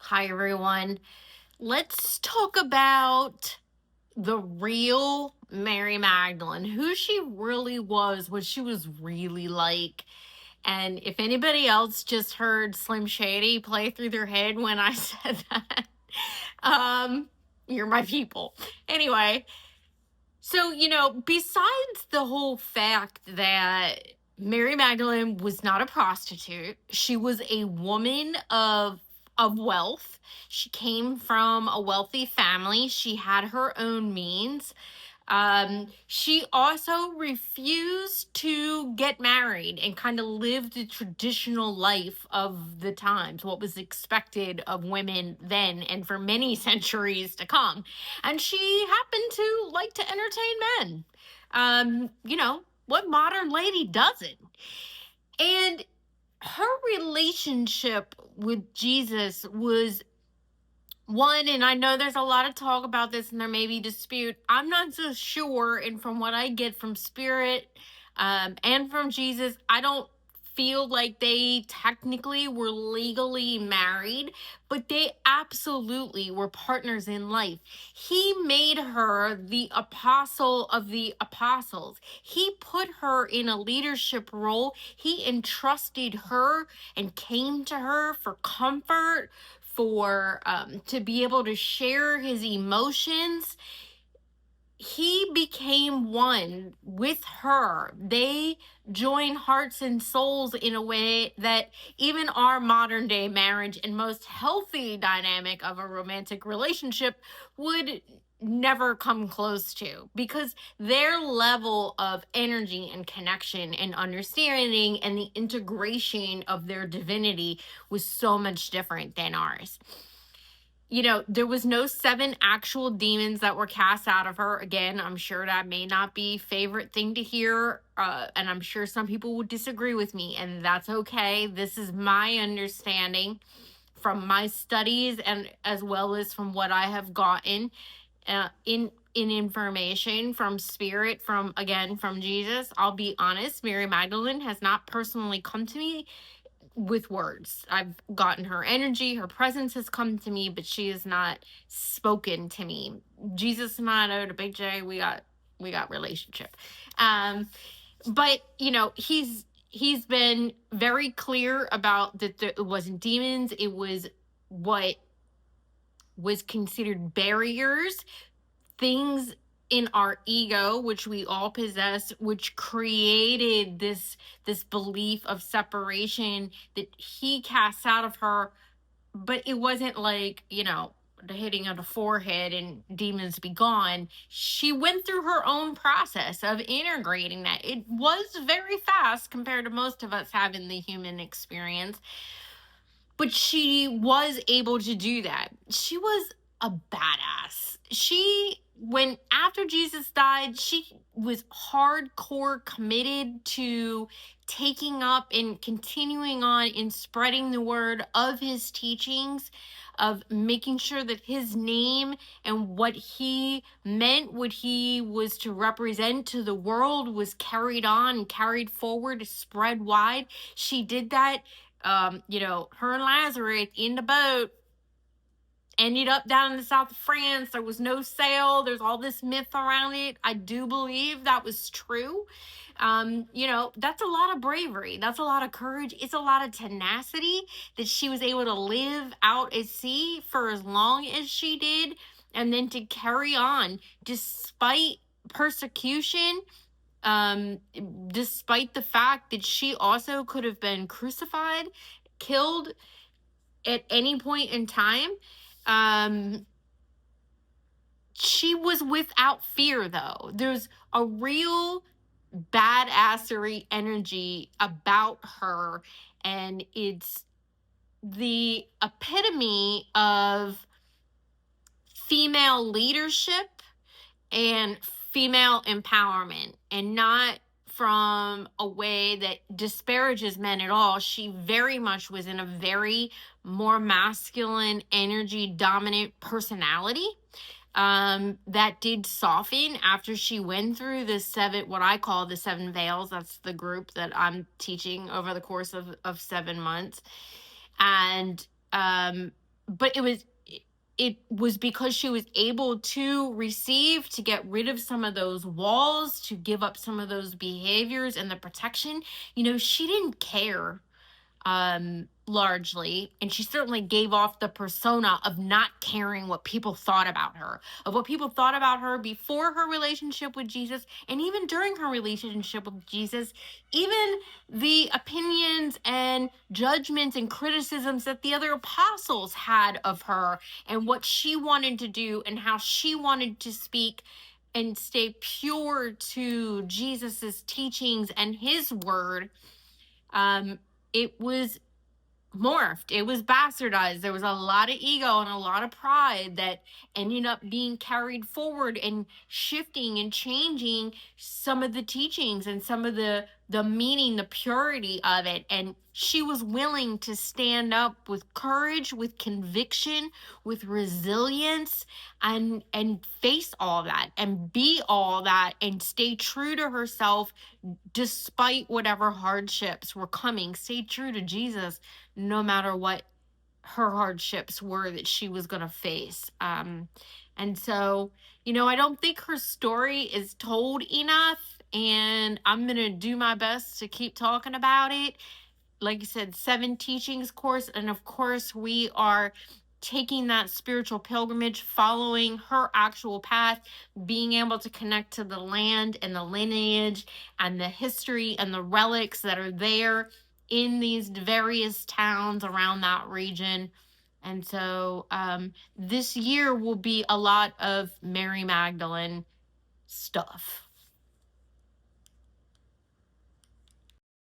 Hi, everyone. Let's talk about the real Mary Magdalene, who she really was, what she was really like. And if anybody else just heard Slim Shady play through their head when I said that, um, you're my people. Anyway, so, besides the whole fact that Mary Magdalene was not a prostitute, she was a woman of wealth. She came from a wealthy family. She had her own means. She also refused to get married and kind of live the traditional life of the times, what was expected of women then and for many centuries to come. And she happened to like to entertain men. What modern lady doesn't? And her relationship with Jesus was one, and I know there's a lot of talk about this and there may be dispute. I'm not so sure, and from what I get from Spirit and from Jesus, I don't feel like they technically were legally married, but they absolutely were partners in life. He made her the apostle of the apostles. He put her in a leadership role. He entrusted her and came to her for comfort, for to be able to share his emotions. He became one with her. They join hearts and souls in a way that even our modern day marriage and most healthy dynamic of a romantic relationship would never come close to, because their level of energy and connection and understanding and the integration of their divinity was so much different than ours. There was no 7 actual demons that were cast out of her. Again, I'm sure that may not be favorite thing to hear, and I'm sure some people would disagree with me, and that's okay. This is my understanding from my studies and as well as from what I have gotten in information from Spirit, from Jesus. I'll be honest, Mary Magdalene has not personally come to me with words. I've gotten her energy, her presence has come to me, but she has not spoken to me. Jesus and I know, the big J, we got relationship. But he's been very clear about that it wasn't demons, it was what was considered barriers, things in our ego, which we all possess, which created this belief of separation that he casts out of her. But it wasn't like, the hitting of the forehead and demons be gone. She went through her own process of integrating that. It was very fast compared to most of us having the human experience, but she was able to do that. She was a badass. When after Jesus died, she was hardcore committed to taking up and continuing on in spreading the word of his teachings, of making sure that his name and what he meant, what he was to represent to the world, was carried on and carried forward, spread wide. She did that. Her and Lazarus in the boat ended up down in the south of France. There was no sail. There's all this myth around it. I do believe that was true. That's a lot of bravery. That's a lot of courage. It's a lot of tenacity that she was able to live out at sea for as long as she did, and then to carry on despite persecution, despite the fact that she also could have been crucified, killed at any point in time. She was without fear, though. There's a real badassery energy about her, and it's the epitome of female leadership and female empowerment, and not from a way that disparages men at all. She very much was in a very more masculine, energy dominant personality that did soften after she went through what I call the 7 veils. That's the group that I'm teaching over the course of 7 months. And but it was because she was able to receive, to get rid of some of those walls, to give up some of those behaviors and the protection. She didn't care, largely, and she certainly gave off the persona of not caring what people thought about her, of what people thought about her before her relationship with Jesus, and even during her relationship with Jesus, even the opinions and judgments and criticisms that the other apostles had of her, and what she wanted to do and how she wanted to speak and stay pure to Jesus's teachings and his word. It was morphed, it was bastardized. There was a lot of ego and a lot of pride that ended up being carried forward and shifting and changing some of the teachings and some of the meaning, the purity of it. And she was willing to stand up with courage, with conviction, with resilience, and face all that and be all that and stay true to herself despite whatever hardships were coming. Stay true to Jesus no matter what her hardships were that she was going to face. And so, I don't think her story is told enough, and I'm going to do my best to keep talking about it. Like I said, 7 teachings course. And of course, we are taking that spiritual pilgrimage, following her actual path, being able to connect to the land and the lineage and the history and the relics that are there in these various towns around that region. And so this year will be a lot of Mary Magdalene stuff.